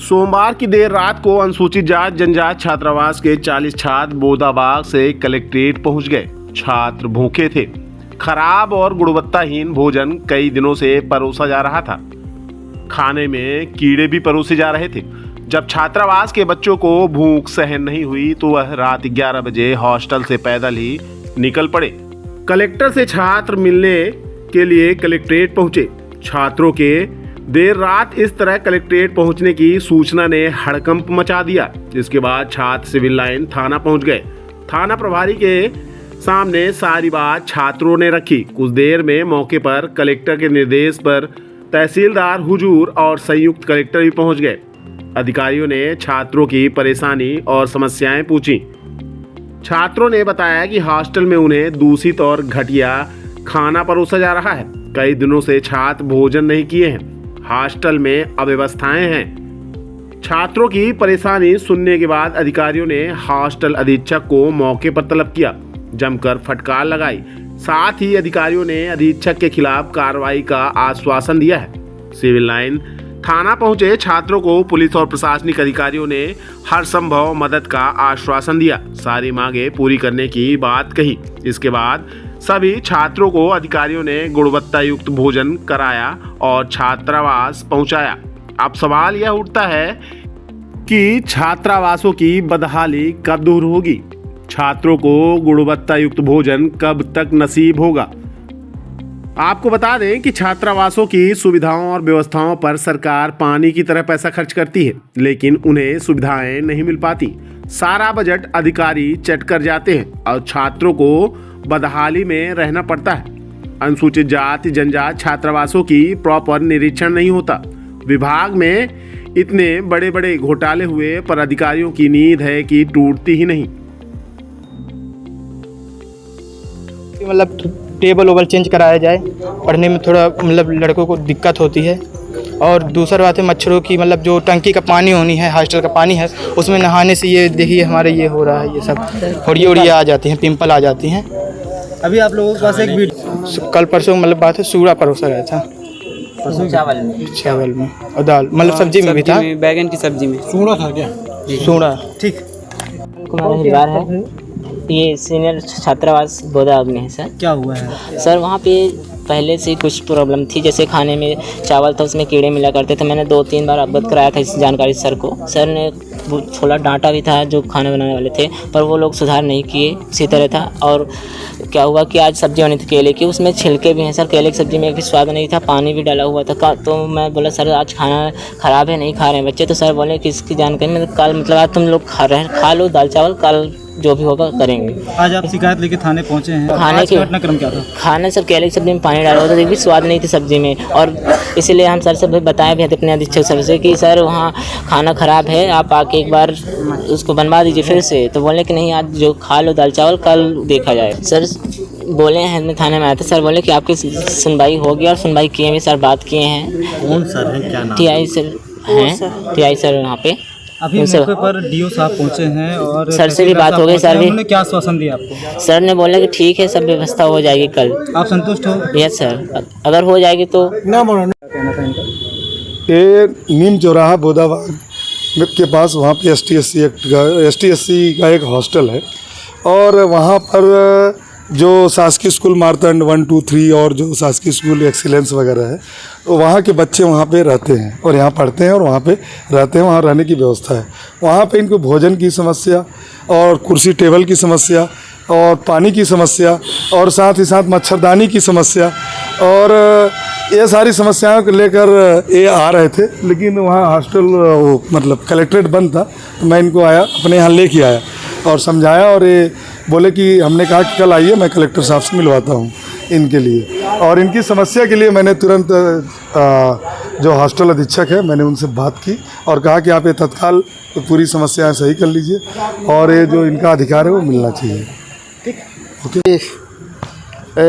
सोमवार की देर रात को अनुसूचित जाति जनजाति छात्रावास के 40 छात्र बोदाबाग से कलेक्ट्रेट पहुंच गए। छात्र भूखे थे। खराब और गुणवत्ताहीन भोजन कई दिनों से परोसा जा रहा था। खाने में कीड़े भी परोसे जा रहे थे। जब छात्रावास के बच्चों को भूख सहन नहीं हुई तो वह रात 11 बजे हॉस्टल से पैदल ही निकल पड़े। कलेक्टर से छात्र मिलने के लिए कलेक्ट्रेट पहुंचे। छात्रों के देर रात इस तरह कलेक्ट्रेट पहुंचने की सूचना ने हड़कंप मचा दिया। जिसके बाद छात्र सिविल लाइन थाना पहुंच गए। थाना प्रभारी के सामने सारी बात छात्रों ने रखी। कुछ देर में मौके पर कलेक्टर के निर्देश पर तहसीलदार हुजूर और संयुक्त कलेक्टर भी पहुंच गए। अधिकारियों ने छात्रों की परेशानी और समस्याएं पूछी। छात्रों ने बताया कि हॉस्टल में उन्हें दूषित और घटिया खाना परोसा जा रहा है। कई दिनों से छात्र भोजन नहीं किए हैं। हॉस्टल में अव्यवस्थाएं हैं। छात्रों की परेशानी सुनने के बाद अधिकारियों ने हॉस्टल अधीक्षक को मौके पर तलब किया। जमकर फटकार लगाई। साथ ही अधिकारियों ने अधीक्षक के खिलाफ कार्रवाई का आश्वासन दिया है। सिविल लाइन थाना पहुंचे छात्रों को पुलिस और प्रशासनिक अधिकारियों ने हर संभव मदद का आश्वासन दिया। सारी मांगे पूरी करने की बात कही। इसके बाद सभी छात्रों को अधिकारियों ने गुणवत्ता युक्त भोजन कराया और छात्रावास पहुंचाया। अब सवाल यह उठता है कि छात्रावासों की बदहाली कब दूर होगी? छात्रों को गुणवत्ता युक्त भोजन कब तक नसीब होगा? आपको बता दें कि छात्रावासों की सुविधाओं और व्यवस्थाओं पर सरकार पानी की तरह पैसा खर्च करती है, लेकिन उन्हें सुविधाएं नहीं मिल पाती। सारा बजट अधिकारी चट कर जाते हैं और छात्रों को बदहाली में रहना पड़ता है। अनुसूचित जाति जनजाति छात्रावासों की प्रॉपर निरीक्षण नहीं होता। विभाग में इतने बड़े बड़े घोटाले हुए पर अधिकारियों की नींद है कि टूटती ही नहीं। मतलब टेबल ओबल चेंज कराया जाए। पढ़ने में थोड़ा मतलब लड़कों को दिक्कत होती है। और दूसरा बात है मच्छरों की, मतलब जो टंकी का पानी होनी है, हॉस्टल का पानी है, उसमें नहाने से ये देखिए हमारे ये हो रहा है, ये सब होड़िया आ जाती हैं, पिंपल आ जाती हैं। अभी आप लोगों के पास एक वीडियो कल परसों मतलब बात है, सूड़ा परोसा गया था चावल में और दाल, मतलब सब्जी में भी था, बैगन की सब्जी में सूड़ा था क्या? सूड़ा। ठीक। कुमार हरिवार है। ये सीनियर छात्रावास बोदाबाग में है सर। क्या हुआ है सर? वहाँ पे पहले से कुछ प्रॉब्लम थी। जैसे खाने में चावल था, उसमें कीड़े मिला करते थे। मैंने 2-3 बार अवगत कराया था इस जानकारी सर को। सर ने थोड़ा डांटा भी था जो खाना बनाने वाले थे, पर वो लोग सुधार नहीं किए, इसी तरह था। और क्या हुआ कि आज सब्जी बनी थी केले की, उसमें छिलके भी हैं सर। केले की सब्जी में भी स्वाद नहीं था, पानी भी डाला हुआ था। तो मैं बोला सर आज खाना ख़राब है, नहीं खा रहे हैं बच्चे। तो सर बोले कि इसकी जानकारी मतलब कल मतलब आज तुम लोग खा लो दाल चावल, कल जो भी होगा करेंगे। आज आप शिकायत लेके थाने पहुंचे हैं। खाने की घटनाक्रम क्या था? खाने सर केले की सब्जी में पानी डाला हुआ था, भी स्वाद नहीं थी सब्जी में। और इसीलिए हम सर से बताए भी थे अपने अधीक्षक सर से कि सर वहाँ खाना ख़राब है, आप आके एक बार उसको बनवा दीजिए फिर से। तो बोले कि नहीं आज जो खा लो दाल चावल, कल देखा जाए। सर बोले हैं, मैं थाने में आया था, सर बोले कि आपकी सुनवाई होगी और सुनवाई किए भी सर, बात किए हैं। कौन सर है, क्या नाम? TI सर हैं, TI सर यहाँ पे। अभी मौके पर DO साहब पहुंचे हैं और सर से भी बात हो गई। सर भी उन्होंने क्या आश्वासन दिया आपको? सर ने बोला कि ठीक है, सब व्यवस्था हो जाएगी कल। आप संतुष्ट हो? यस सर, अगर हो जाएगी तो। ये नीम चौराहा बोदाबाग के पास, वहाँ पे ST/SC का एक हॉस्टल है और वहाँ पर जो शासकीय स्कूल मारतंड 1, 2, 3 और जो शासकीय स्कूल एक्सीलेंस वगैरह है, तो वहाँ के बच्चे वहाँ पे रहते हैं और यहाँ पढ़ते हैं और वहाँ पे रहते हैं। वहाँ रहने की व्यवस्था है। वहाँ पे इनको भोजन की समस्या और कुर्सी टेबल की समस्या और पानी की समस्या और साथ ही साथ मच्छरदानी की समस्या और ये सारी समस्याओं को लेकर ये आ रहे थे। लेकिन वहाँ हॉस्टल मतलब कलेक्ट्रेट बंद था, तो मैं इनको अपने यहाँ लेके आया और समझाया और ये बोले कि हमने कहा कि कल आइए, मैं कलेक्टर साहब से मिलवाता हूँ इनके लिए। और इनकी समस्या के लिए मैंने तुरंत जो हॉस्टल अधीक्षक है, मैंने उनसे बात की और कहा कि आप ये तत्काल पूरी समस्याएं सही कर लीजिए और ये जो इनका अधिकार है वो मिलना चाहिए। ठीक, ओके।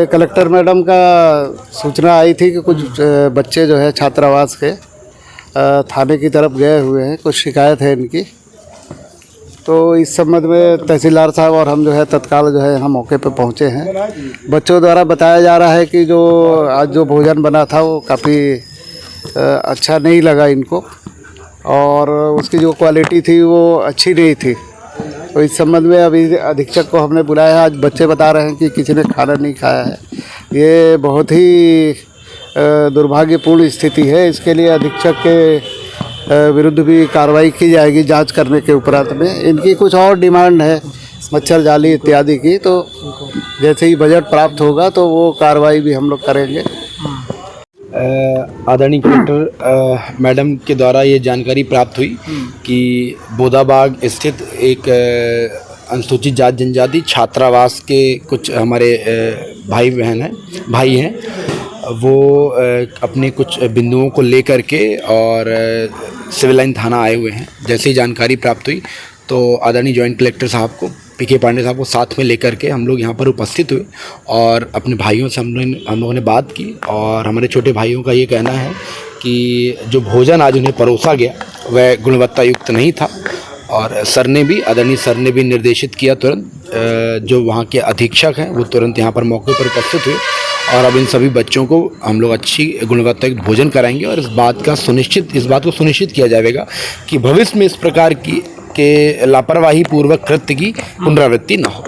कलेक्टर मैडम का सूचना आई थी कि कुछ बच्चे जो है छात्रावास के थाने की तरफ गए हुए हैं, कुछ शिकायत है इनकी। तो इस संबंध में तहसीलदार साहब और हम जो है तत्काल जो है यहाँ मौके पर पहुँचे हैं। बच्चों द्वारा बताया जा रहा है कि जो आज जो भोजन बना था वो काफ़ी अच्छा नहीं लगा इनको और उसकी जो क्वालिटी थी वो अच्छी नहीं थी। तो इस संबंध में अभी अधीक्षक को हमने बुलाया है। आज बच्चे बता रहे हैं कि किसी ने खाना नहीं खाया है। ये बहुत ही दुर्भाग्यपूर्ण स्थिति है। इसके लिए अधीक्षक के विरुद्ध भी कार्रवाई की जाएगी जांच करने के उपरांत में। इनकी कुछ और डिमांड है मच्छर जाली इत्यादि की, तो जैसे ही बजट प्राप्त होगा तो वो कार्रवाई भी हम लोग करेंगे। आदरणीय कलेक्टर मैडम के द्वारा ये जानकारी प्राप्त हुई कि बोदाबाग स्थित एक अनुसूचित जाति जनजाति छात्रावास के कुछ हमारे भाई हैं वो अपने कुछ बिंदुओं को लेकर के और सिविल लाइन थाना आए हुए हैं। जैसे ही जानकारी प्राप्त हुई तो आदरणीय जॉइंट कलेक्टर साहब को पीके पांडे साहब को साथ में लेकर के हम लोग यहाँ पर उपस्थित हुए और अपने भाइयों से हम लोगों ने बात की। और हमारे छोटे भाइयों का ये कहना है कि जो भोजन आज उन्हें परोसा गया वह गुणवत्ता युक्त नहीं था। और आदरणीय सर ने भी निर्देशित किया तुरंत, जो वहाँ के अधीक्षक हैं वो तुरंत यहाँ पर मौके पर उपस्थित हुए और अब इन सभी बच्चों को हम लोग अच्छी गुणवत्ता युक्त भोजन कराएंगे। और इस बात को सुनिश्चित किया जाएगा कि भविष्य में इस प्रकार की के लापरवाही पूर्वक कृत्य की पुनरावृत्ति न हो।